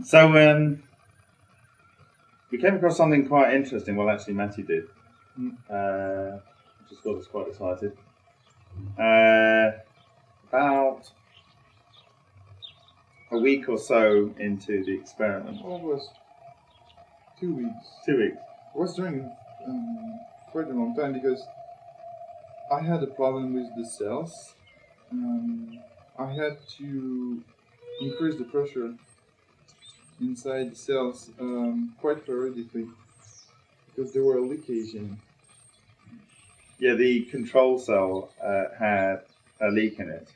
So we came across something quite interesting. Well, actually, Matthew did. Which has got us quite excited. About a week or so into the experiment. Well, it was 2 weeks. 2 weeks. I was doing quite a long time because I had a problem with the cells. I had to increase the pressure inside the cells quite periodically because there were leakage in. Yeah, the control cell had a leak in it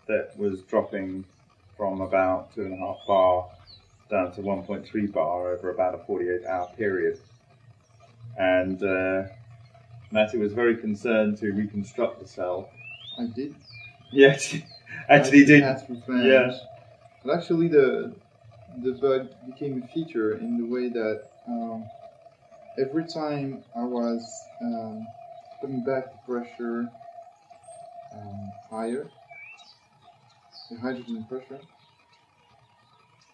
that was dropping from about 2.5 bar down to 1.3 bar over about a 48-hour period. And Matthew was very concerned to reconstruct the cell. I did. Yes, actually did. Yeah. But actually, the bug became a feature in the way that every time I was putting back the pressure higher, the hydrogen pressure,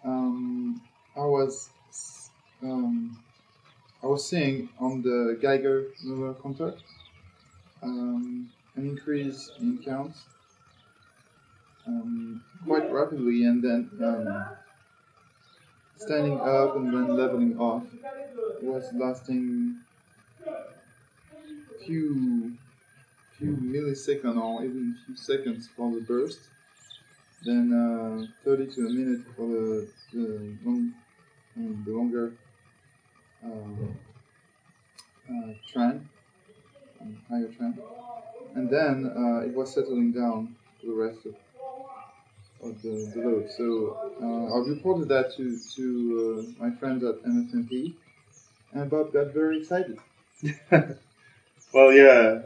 I was seeing on the Geiger counter an increase in counts quite rapidly, and then standing up and then leveling off was lasting few milliseconds or even few seconds for the burst, then 30 to a minute for the longer trend, higher trend, and then it was settling down for the rest of the load. So I reported that to my friends at MFMP, and Bob got very excited. Well, yeah.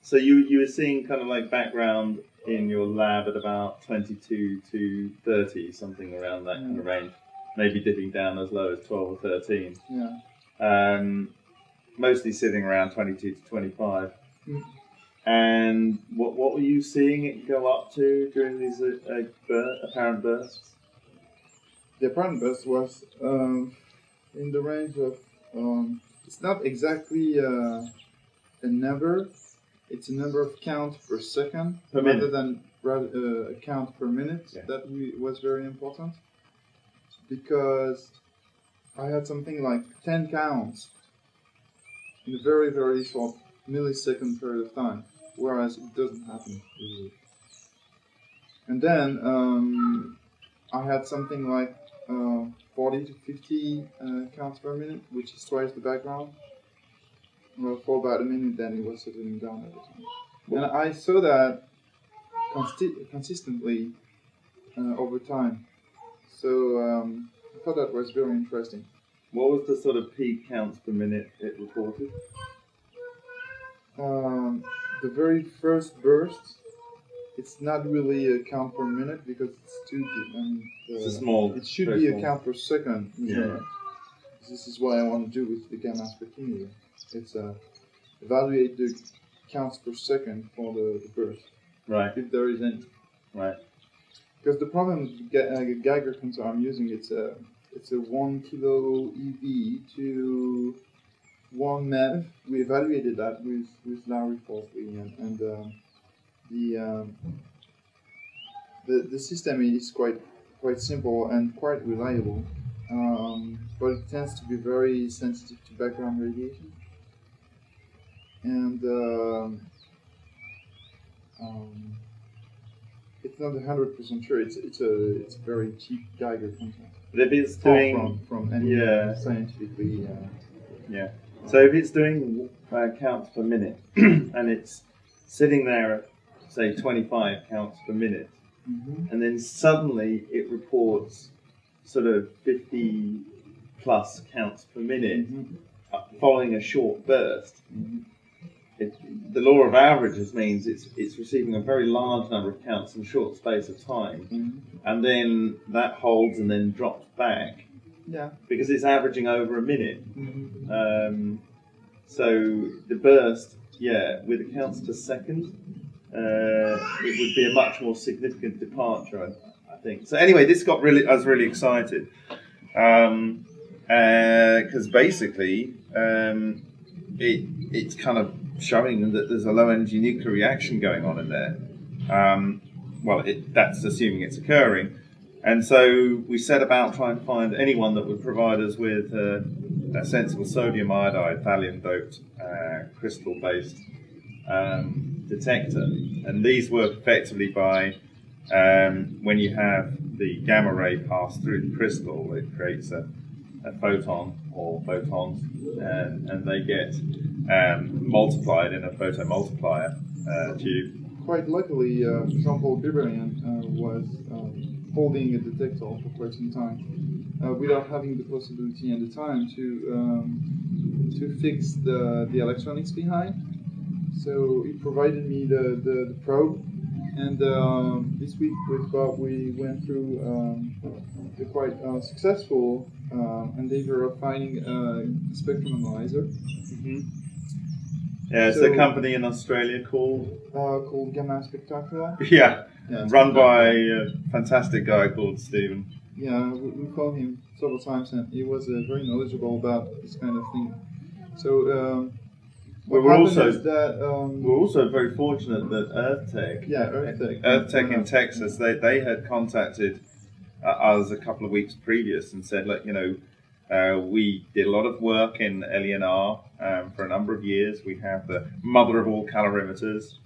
So you were seeing kind of like background in your lab at about 22 to 30, something around that kind of range. Maybe dipping down as low as 12 or 13. Yeah. Mostly sitting around 22 to 25. Mm. And what were you seeing it go up to during these apparent bursts? The apparent burst was in the range of, it's not exactly a number, it's a number of counts per second, rather than a count per minute. Yeah. That was very important, because I had something like 10 counts in a very, very short millisecond period of time, whereas it doesn't happen usually. And then I had something like 40 to 50 counts per minute, which is twice the background. For about a minute, then it was settling down every time. And I saw that consistently over time. So I thought that was very interesting. What was the sort of peak counts per minute it reported? The very first burst, it's not really a count per minute because it's too. It's small. It should be a count per second. Yeah. This is what I want to do with the gamma spectrometer. It's evaluate the counts per second for the burst. Right. If there is any. Right. Because the problem with the Geiger counter I'm using, it's a 1 kilo EV to 1 MeV. We evaluated that with Larry Forsley, and the system is quite simple and quite reliable, but it tends to be very sensitive to background radiation, and it's not 100% sure. It's a very cheap Geiger counter. But if it's doing from any scientifically. Yeah. So if it's doing counts per minute and it's sitting there at say 25 counts per minute, and then suddenly it reports sort of 50 plus counts per minute following a short burst. The law of averages means it's receiving a very large number of counts in a short space of time, and then that holds and then drops back. Yeah. Because it's averaging over a minute. So the burst, with the counts per second, it would be a much more significant departure. thing. So anyway, I was really excited because basically it's kind of showing that there's a low energy nuclear reaction going on in there. That's assuming it's occurring. And so we set about trying to find anyone that would provide us with a sensible sodium iodide, thallium-doped, crystal-based detector. And these work effectively by when you have the gamma ray pass through the crystal, it creates a photon or photons, and they get multiplied in a photomultiplier tube. Quite luckily, Jean-Paul Biberlian was holding a detector for quite some time, without having the possibility at the time to fix the electronics behind. So he provided me the probe, and this week with Bob we went through the quite successful endeavor of finding a spectrum analyzer. Mm-hmm. Yeah, it's a company in Australia called Gamma Spectacular. Yeah, run by a fantastic guy called Stephen. Yeah, we called him several times, and he was very knowledgeable about this kind of thing. So we're also very fortunate that EarthTech in Texas, they had contacted us a couple of weeks previous and said, look, we did a lot of work in LENR for a number of years. We have the mother of all calorimeters,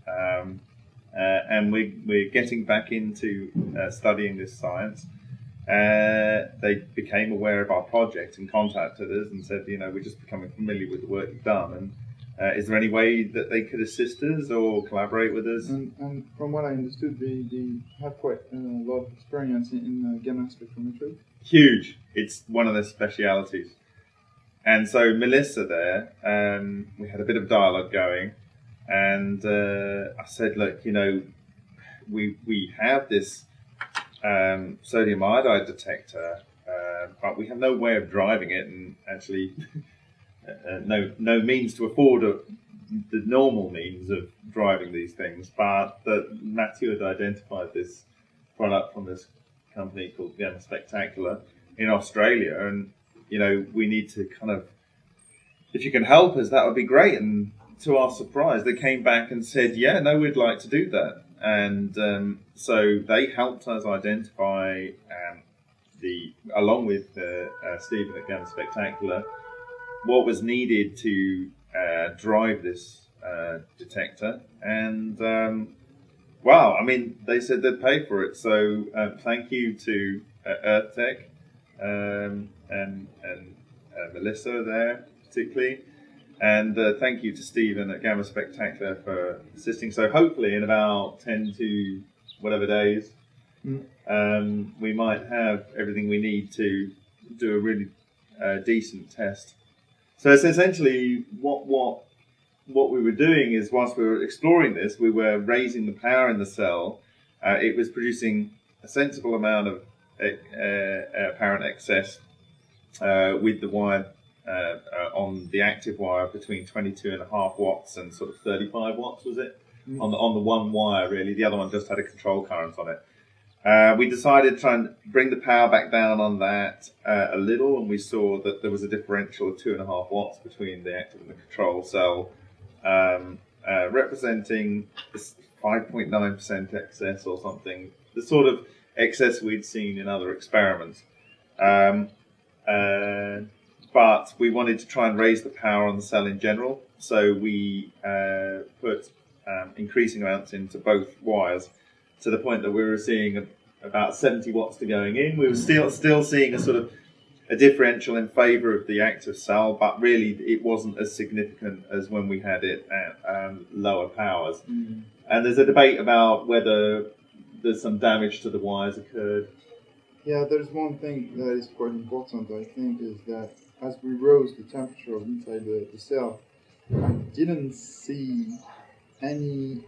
and we're getting back into studying this science. They became aware of our project and contacted us and said, we're just becoming familiar with the work you've done, and is there any way that they could assist us or collaborate with us? And from what I understood, they have quite a lot of experience in gamma spectrometry. Huge. It's one of their specialities. And so Melissa there, we had a bit of dialogue going, and I said, look, we have this sodium iodide detector, but we have no way of driving it, and actually no means to afford the normal means of driving these things. But that Mathieu had identified this product from this company called Gamma Spectacular in Australia, and we need to kind of, if you can help us, that would be great. And to our surprise, they came back and said, yeah, no, we'd like to do that. And so they helped us identify along with Stephen at Gamma Spectacular, what was needed to drive this detector. And they said they'd pay for it. So thank you to EarthTech and Melissa there particularly, and thank you to Stephen at Gamma Spectacular for assisting. So hopefully in about 10 to whatever days, we might have everything we need to do a really decent test. So it's essentially what we were doing is, whilst we were exploring this, we were raising the power in the cell. It was producing a sensible amount of apparent excess with the wire on the active wire between 22.5 watts and sort of 35 watts, was it? On the one wire, really. The other one just had a control current on it. We decided to try and bring the power back down on that a little, and we saw that there was a differential of 2.5 watts between the active and the control cell, representing 5.9% excess or something, the sort of excess we'd seen in other experiments. But we wanted to try and raise the power on the cell in general, so we put increasing amounts into both wires, to the point that we were seeing about 70 watts to going in. We were still seeing a sort of a differential in favour of the active cell, but really it wasn't as significant as when we had it at lower powers. And there's a debate about whether there's some damage to the wires occurred. Yeah, there's one thing that is quite important, I think, is that as we rose the temperature inside the cell, I didn't see any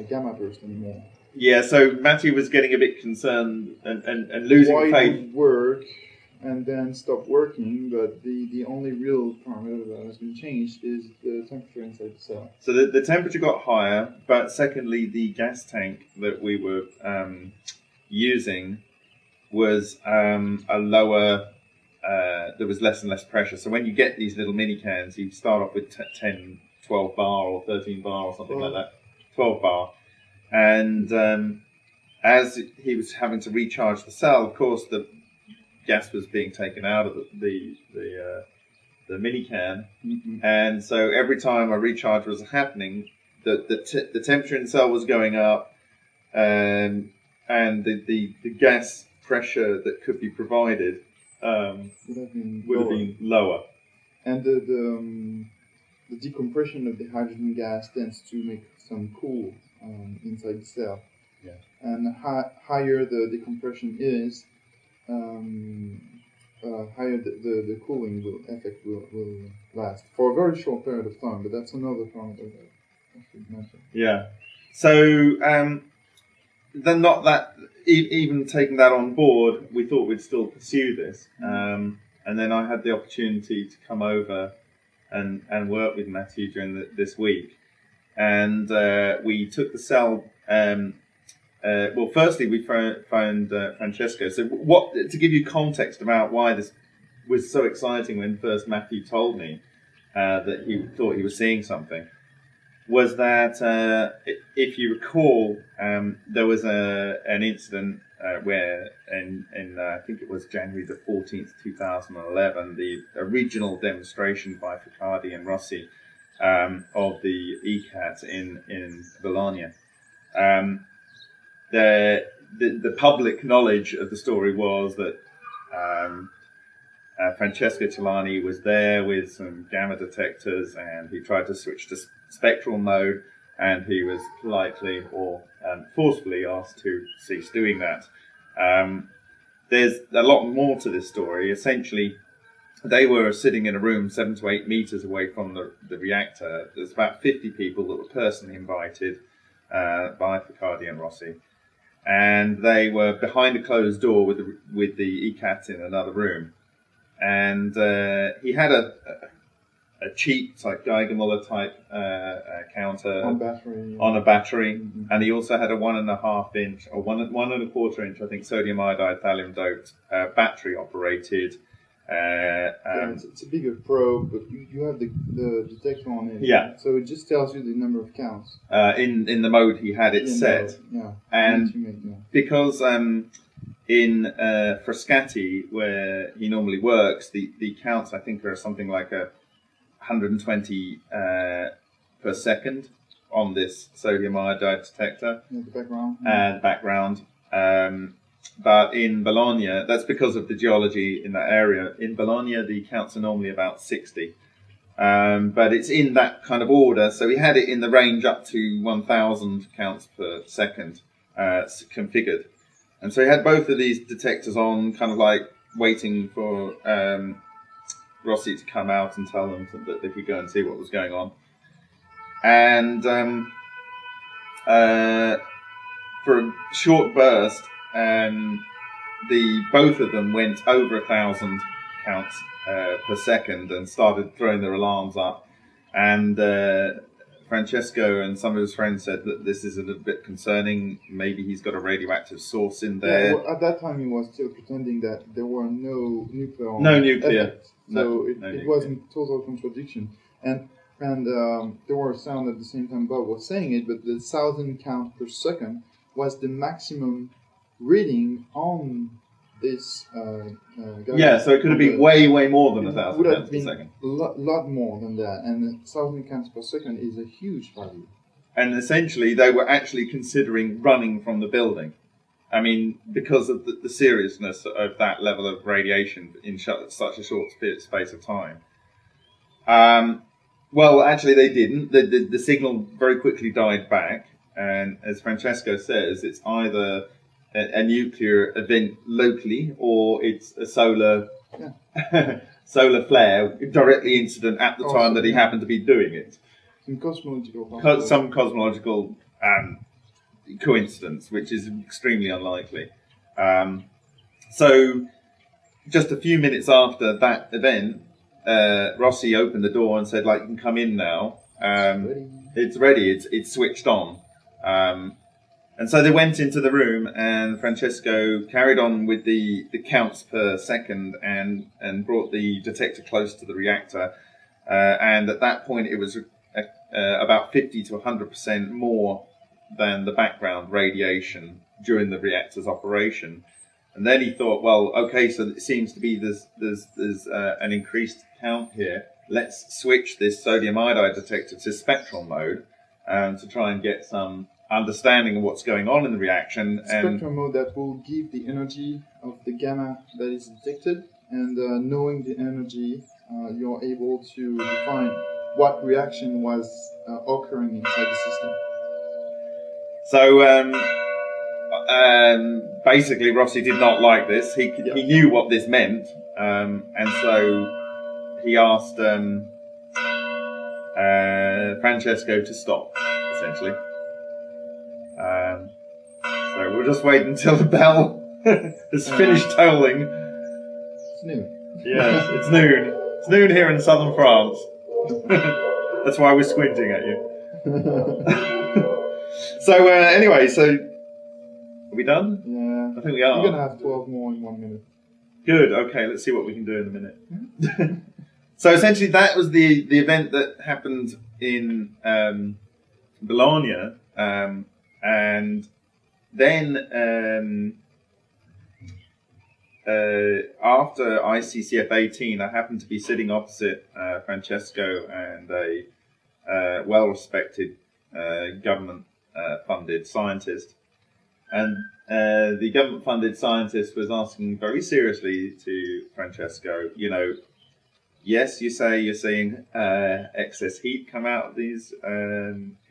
gamma burst anymore. Yeah, so Matthew was getting a bit concerned and losing faith. Why would work and then stop working, but the only real parameter that has been changed is the temperature inside the cell. So the temperature got higher, but secondly, the gas tank that we were using was a lower. There was less and less pressure. So when you get these little mini cans, you start off with 10, 12 bar or 13 bar or something like that. 12 bar. And as he was having to recharge the cell, of course, the gas was being taken out of the mini can. Mm-hmm. And so every time a recharge was happening, the temperature in the cell was going up, and the gas pressure that could be provided would have been lower. And the decompression of the hydrogen gas tends to make some cool inside the cell. Yeah. And higher the decompression is, higher the cooling effect will last for a very short period of time. But that's another point that I should mention. Yeah. So then, not that even taking that on board, we thought we'd still pursue this. And then I had the opportunity to come over and work with Mathieu during this week, and we took the cell. Well, firstly, we found Francesco. So, to give you context about why this was so exciting when first Mathieu told me that he thought he was seeing something, was that if you recall, there was an incident where in I think it was January the 14th, 2011, the original demonstration by Ficcardi and Rossi of the ECAT in Bologna. The public knowledge of the story was that Francesco Celani was there with some gamma detectors, and he tried to switch to spectral mode, and he was politely or forcefully asked to cease doing that. There's a lot more to this story. Essentially, they were sitting in a room 7 to 8 meters away from the reactor. There's about 50 people that were personally invited by Ficcardi and Rossi. And they were behind a closed door with the ECAT in another room. And he had a cheap, like Geiger-Müller type counter on a battery, Mm-hmm. and he also had a 1.5 inch or 1.25 inch, I think, sodium iodide thallium doped battery operated. It's a bigger probe, but you have the detector on it. Yeah. So it just tells you the number of counts. In the mode he had it set, Yeah. and because in Frascati, where he normally works, the counts I think are something like 120 per second on this sodium iodide detector. Yeah, the background. The background. But in Bologna, that's because of the geology in that area. In Bologna, the counts are normally about 60. But it's in that kind of order. So we had it in the range up to 1,000 counts per second configured. And so we had both of these detectors on, kind of like waiting for Rossi to come out and tell them that they could go and see what was going on. And for a short burst, both of them went over 1,000 counts per second and started throwing their alarms up. And Francesco and some of his friends said that this is a little bit concerning. Maybe he's got a radioactive source in there. Yeah, well, at that time he was still pretending that there were no nuclear. No nuclear. Effects. So it was in total contradiction. And there were sound at the same time Bob was saying it, but the 1,000 count per second was the maximum reading on this. So it could have been way more than 1,000 counts per second. A lot more than that, and 1,000 counts per second is a huge value. And essentially, they were actually considering running from the building. I mean, because of the seriousness of that level of radiation in such a short space of time. Well, actually, they didn't. The signal very quickly died back. And as Francesco says, it's either a nuclear event locally or it's a solar flare, directly incident at the time that he happened to be doing it. Some cosmological coincidence, which is extremely unlikely. So just a few minutes after that event, Rossi opened the door and said, like, you can come in now. It's ready. It's switched on. And so they went into the room, and Francesco carried on with the counts per second and brought the detector close to the reactor. And at that point, it was about 50 to 100% more than the background radiation during the reactor's operation. And then he thought, well, okay, so it seems to be there's an increased count here. Let's switch this sodium iodide detector to spectral mode to try and get some understanding of what's going on in the reaction. Spectral mode that will give the energy of the gamma that is detected, and knowing the energy, you're able to define what reaction was occurring inside the system. So basically, Rossi did not like this. He knew what this meant, and so he asked Francesco to stop, essentially. So we'll just wait until the bell has finished tolling. It's noon. Yes, it's noon. It's noon here in southern France. That's why we're squinting at you. So anyway, so are we done? Yeah. I think we are. You're gonna have 12 more in 1 minute. Good. Okay, let's see what we can do in a minute. So essentially, that was the event that happened in Bologna, and then after ICCF 18, I happened to be sitting opposite Francesco and a well-respected government-funded scientist, and the government-funded scientist was asking very seriously to Francesco, yes, you say you're seeing excess heat come out of these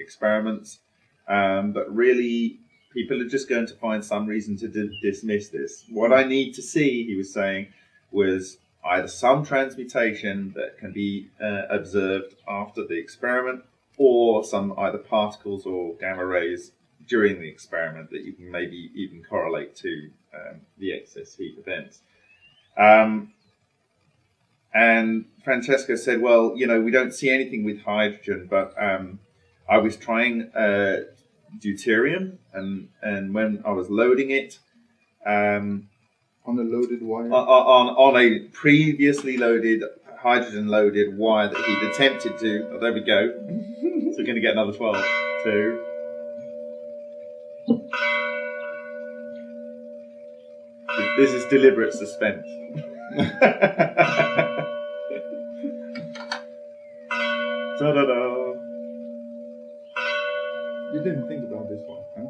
experiments, but really people are just going to find some reason to dismiss this. What I need to see, he was saying, was either some transmutation that can be observed after the experiment, or some either particles or gamma rays during the experiment that you can maybe even correlate to the excess heat events. And Francesco said, well, we don't see anything with hydrogen, but I was trying deuterium, and when I was loading it on a loaded wire, on a previously loaded hydrogen-loaded wire that he'd attempted to. Oh, there we go. So we're going to get another 12. 2. This is deliberate suspense. Ta-da-da. You didn't think about this one, huh?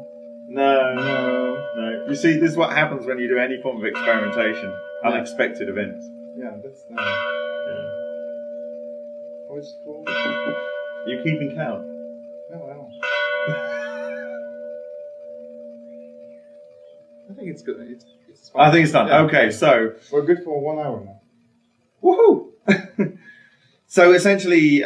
No. You see, this is what happens when you do any form of experimentation. Yeah. Unexpected events. Yeah, that's yeah. What's it called? You keeping count? No, I don't. I think it's good. It's fine. I think it's done. Yeah. Okay, so we're good for 1 hour now. Woohoo! So essentially,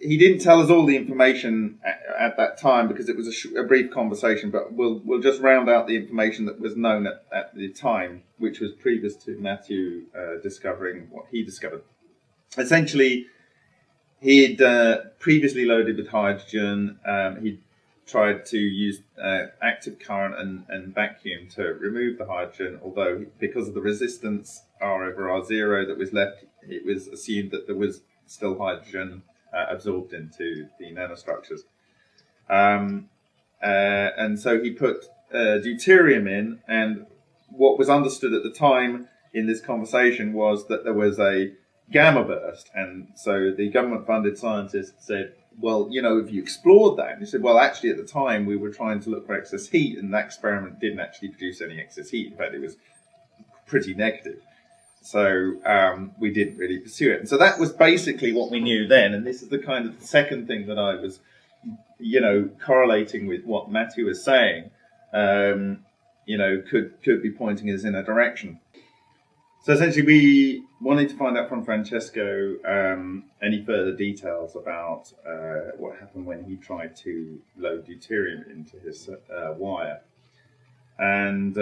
he didn't tell us all the information at that time because it was a brief conversation. But we'll just round out the information that was known at the time, which was previous to Mathieu discovering what he discovered. Essentially, he'd previously loaded with hydrogen. He'd tried to use active current and vacuum to remove the hydrogen, although because of the resistance R over R0 that was left, it was assumed that there was still hydrogen absorbed into the nanostructures. And so he put deuterium in, and what was understood at the time in this conversation was that there was a gamma burst, and so the government-funded scientist said, well, if you explored that, and he said, well, actually at the time we were trying to look for excess heat, and that experiment didn't actually produce any excess heat. In fact, it was pretty negative. So we didn't really pursue it. And so that was basically what we knew then, and this is the kind of the second thing that I was, correlating with what Mathieu was saying, could be pointing us in a direction. So essentially, we wanted to find out from Francesco any further details about what happened when he tried to load deuterium into his wire. And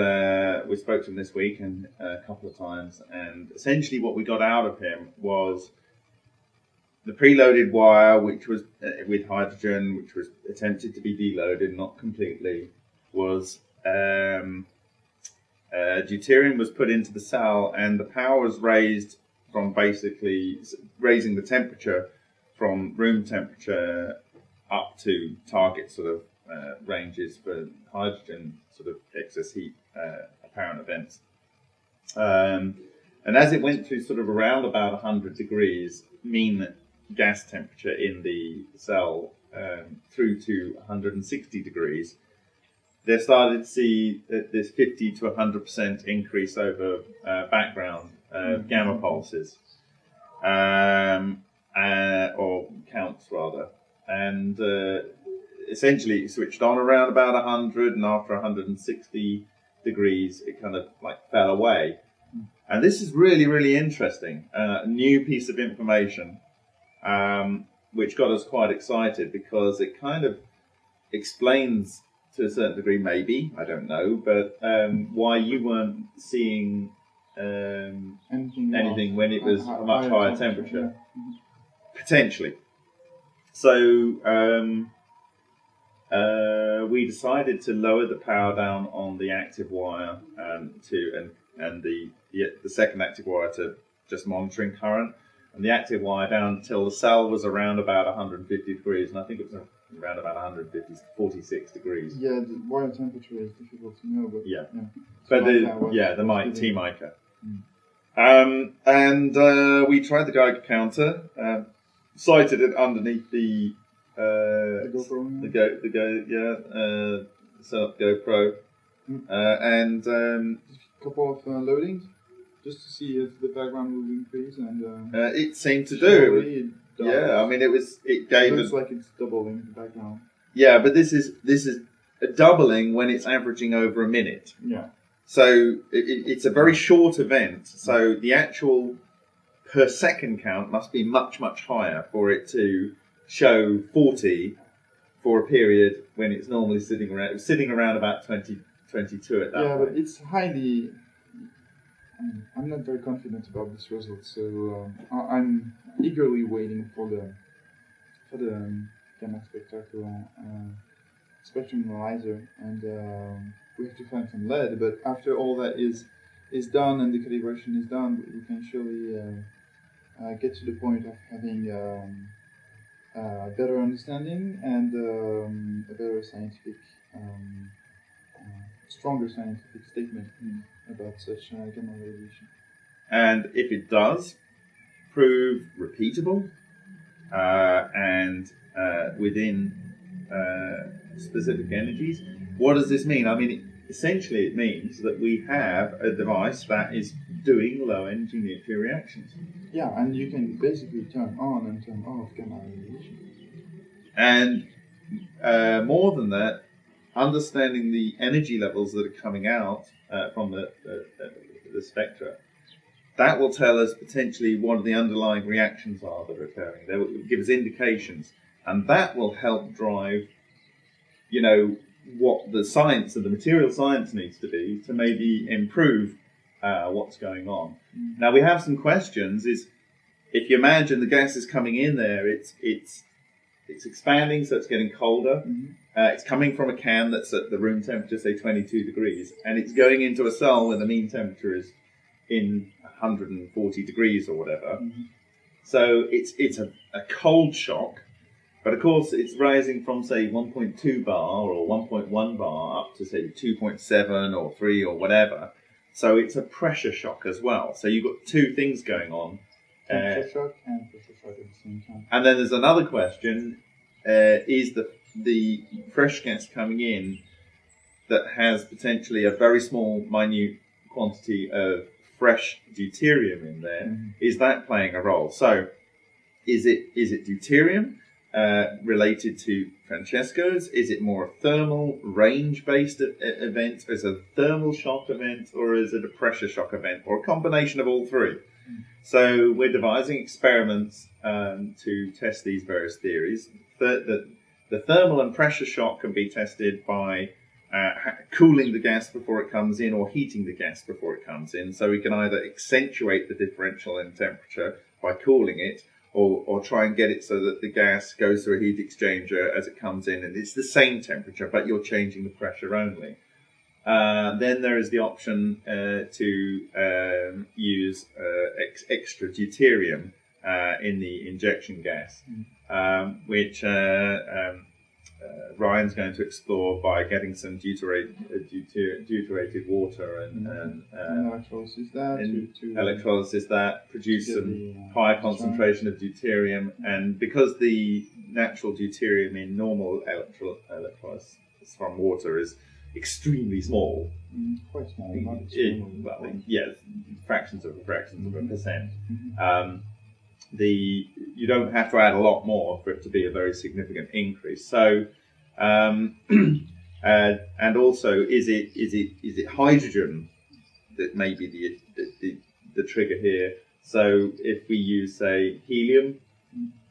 we spoke to him this week and a couple of times, and essentially what we got out of him was the preloaded wire, which was with hydrogen, which was attempted to be deloaded, not completely, was deuterium was put into the cell, and the power was raised from basically raising the temperature from room temperature up to target sort of ranges for hydrogen sort of excess heat apparent events. And as it went through sort of around about 100 degrees mean gas temperature in the cell through to 160 degrees, they started to see this 50 to 100% increase over background gamma pulses, or counts rather. And essentially it switched on around about 100, and after 160 degrees it kind of like fell away. And this is really, really interesting. A new piece of information which got us quite excited, because it kind of explains to a certain degree, maybe, I don't know, but why you weren't seeing anything when it was a much higher temperature. Yeah. Potentially. So we decided to lower the power down on the active wire and the second active wire to just monitoring current, and the active wire down until the cell was around about 150 degrees, and I think it was around about 46 degrees. Yeah, the wire temperature is difficult to know, but yeah. But the T mica. And we tried the Geiger counter, sighted it underneath the GoPro. Set up GoPro, and a couple of loadings, just to see if the background will increase, and it seemed to do. Yeah, I mean, it gave looks like it's doubling the background. Yeah, but this is a doubling when it's averaging over a minute. Yeah. So it's a very short event. So the actual per second count must be much, much higher for it to show 40 for a period when it's normally sitting around about 22 at that point. Yeah, but it's highly. I'm not very confident about this result, so I'm eagerly waiting for the gamma spectrum analyzer, and we have to find some lead. But after all that is done and the calibration is done, we can surely get to the point of having a better understanding and a better scientific, stronger scientific statement about such gamma radiation. And if it does prove repeatable and within specific energies, what does this mean? I mean, essentially it means that we have a device that is doing low energy nuclear reactions. Yeah, and you can basically turn on and turn off gamma radiation. And more than that, understanding the energy levels that are coming out from the spectra, that will tell us potentially what the underlying reactions are that are occurring. They will give us indications, and that will help drive, what the science and the material science needs to be to maybe improve what's going on. Now we have some questions. Is if you imagine the gas is coming in there, it's expanding, so it's getting colder. It's coming from a can that's at the room temperature, say 22 degrees, and it's going into a cell where the mean temperature is in 140 degrees or whatever. So it's a cold shock, but of course it's rising from, say, 1.2 bar or 1.1 bar up to, say, 2.7 or 3 or whatever. So it's a pressure shock as well. So you've got two things going on. Temperature shock and pressure shock at the same time. And then there's another question, is the fresh gas coming in that has potentially a very small, minute quantity of fresh deuterium in there, is that playing a role? So is it deuterium related to Francesco's? Is it more a thermal range-based event? Is it a thermal shock event, or is it a pressure shock event, or a combination of all three? So we're devising experiments to test these various theories. The thermal and pressure shock can be tested by cooling the gas before it comes in, or heating the gas before it comes in. So we can either accentuate the differential in temperature by cooling it, or try and get it so that the gas goes through a heat exchanger as it comes in, and it's the same temperature, but you're changing the pressure only. Then there is the option to use extra deuterium in the injection gas, which Ryan's going to explore by getting some deuterated water and electrolysis that produce some higher concentration of deuterium. And because the natural deuterium in normal electrolysis from water is extremely small, quite small, fractions of a percent. You don't have to add a lot more for it to be a very significant increase. So, and also, is it hydrogen that may be the trigger here? So, if we use, say, helium,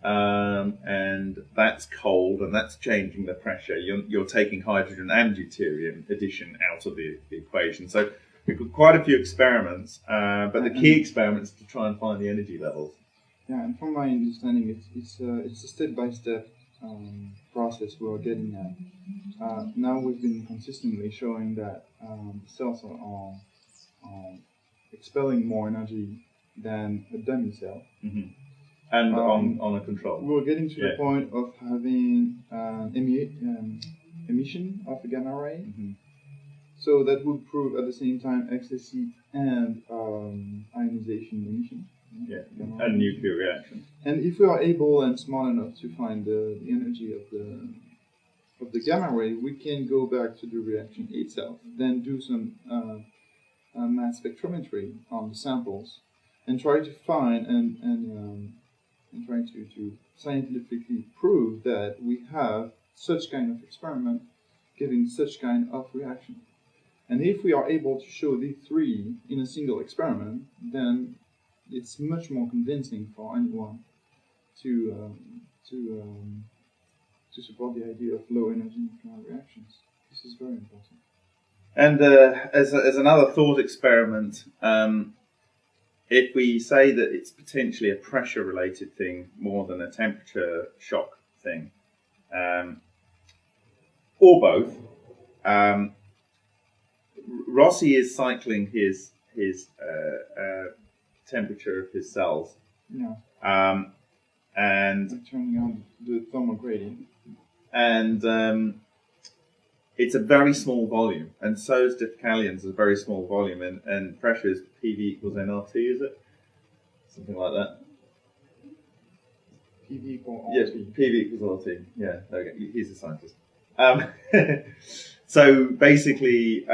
and that's cold and that's changing the pressure, you're taking hydrogen and deuterium addition out of the equation. So, we've got quite a few experiments, but the key experiment is to try and find the energy levels. Yeah, and from my understanding, it's a step-by-step process we're getting at. Now we've been consistently showing that cells are expelling more energy than a dummy cell. Mm-hmm. And on a control. We're getting to the point of having emission of a gamma ray. Mm-hmm. So that would prove at the same time excess and ionization emission. Yeah, and nuclear reaction. And if we are able and smart enough to find the energy of the gamma ray, we can go back to the reaction itself, then do some mass spectrometry on the samples, and try to find and try to scientifically prove that we have such kind of experiment giving such kind of reaction. And if we are able to show these three in a single experiment, then it's much more convincing for anyone to support the idea of low energy nuclear reactions. This is very important. And as another thought experiment, if we say that it's potentially a pressure-related thing more than a temperature shock thing, or both, Rossi is cycling his temperature of his cells. Yeah. And turning on the thermal gradient. And it's a very small volume, and so is Deucalion's a very small volume, and pressure is PV equals nRT, is it? Something like that. PV equals RT. Yes, PV equals RT. Yeah, okay. He's a scientist. So basically,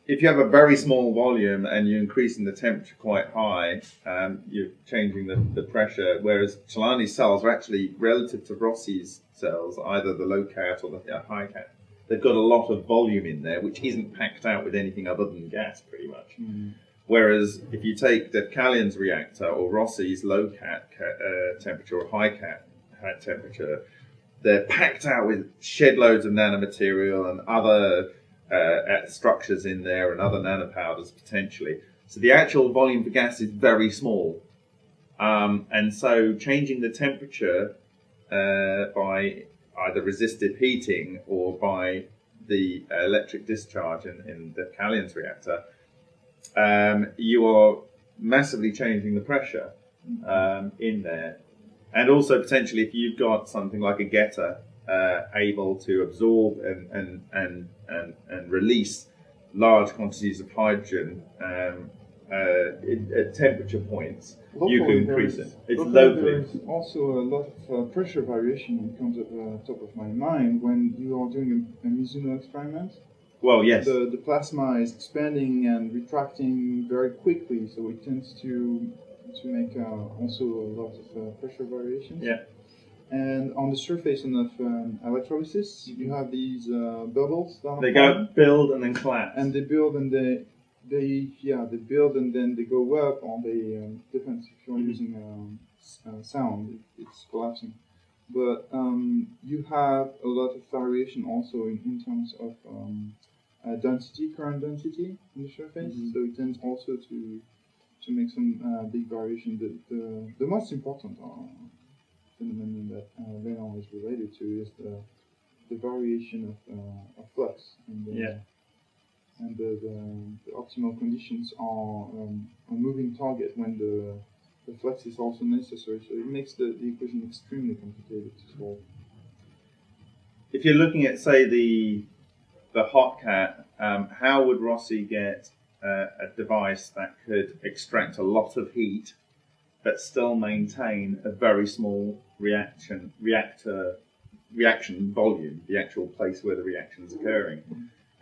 if you have a very small volume and you're increasing the temperature quite high, you're changing the pressure, whereas Celani's cells are actually, relative to Rossi's cells, either the low cat or the high cat, they've got a lot of volume in there, which isn't packed out with anything other than gas, pretty much. Mm. Whereas if you take Deucalion's reactor or Rossi's low cat temperature or high cat temperature, they're packed out with shed loads of nanomaterial and other structures in there and other nanopowders potentially. So the actual volume for gas is very small. And so changing the temperature by either resistive heating or by the electric discharge in Deucalion's reactor, you are massively changing the pressure in there. And also potentially if you've got something like a getter able to absorb and release large quantities of hydrogen at temperature points, locally, you can increase it. It's locally. There's also a lot of pressure variation that comes at the top of my mind when you are doing a Mizuno experiment. Well, yes. The plasma is expanding and retracting very quickly, so it tends to make also a lot of pressure variations. Yeah. And on the surface of electrolysis, you have these bubbles. They go build and then collapse. And they build and they build and then they go up, or they depends if you're using sound, it's collapsing. But you have a lot of variation also in terms of density, current density on the surface. Mm-hmm. So it tends also to to make some big variation. The most important phenomenon that Leon is related to is the variation of flux and the optimal conditions are a moving target when the flux is also necessary. So it makes the equation extremely complicated to solve. If you're looking at, say, the hot cat, how would Rossi get a device that could extract a lot of heat but still maintain a very small reaction volume, the actual place where the reaction is occurring?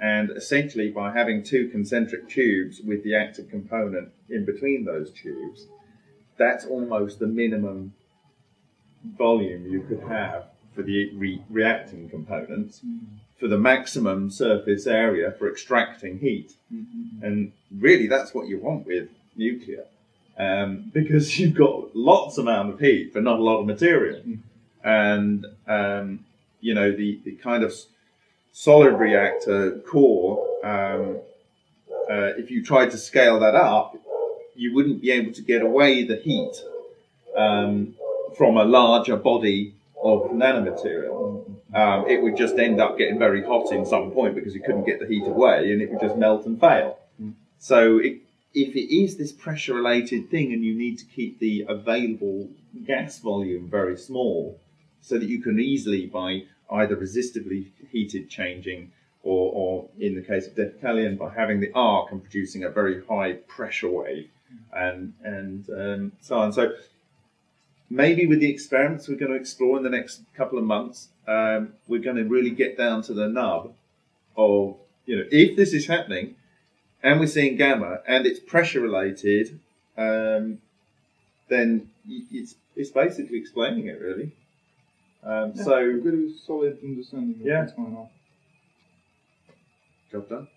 And essentially, by having two concentric tubes with the active component in between those tubes, that's almost the minimum volume you could have for the reacting components, for the maximum surface area for extracting heat. And really, that's what you want with nuclear, because you've got lots amount of heat for not a lot of material. And the kind of solid reactor core, if you tried to scale that up, you wouldn't be able to get away the heat from a larger body of nanomaterial. It would just end up getting very hot in some point because you couldn't get the heat away, and it would just melt and fail. So if it is this pressure-related thing, and you need to keep the available gas volume very small, so that you can easily, by either resistively heated changing, or in the case of Decallion, by having the arc and producing a very high pressure wave, and so on. So maybe with the experiments we're going to explore in the next couple of months, we're going to really get down to the nub of, if this is happening and we're seeing gamma and it's pressure related, then it's basically explaining it, really. So a good solid understanding of what's going on. Job done.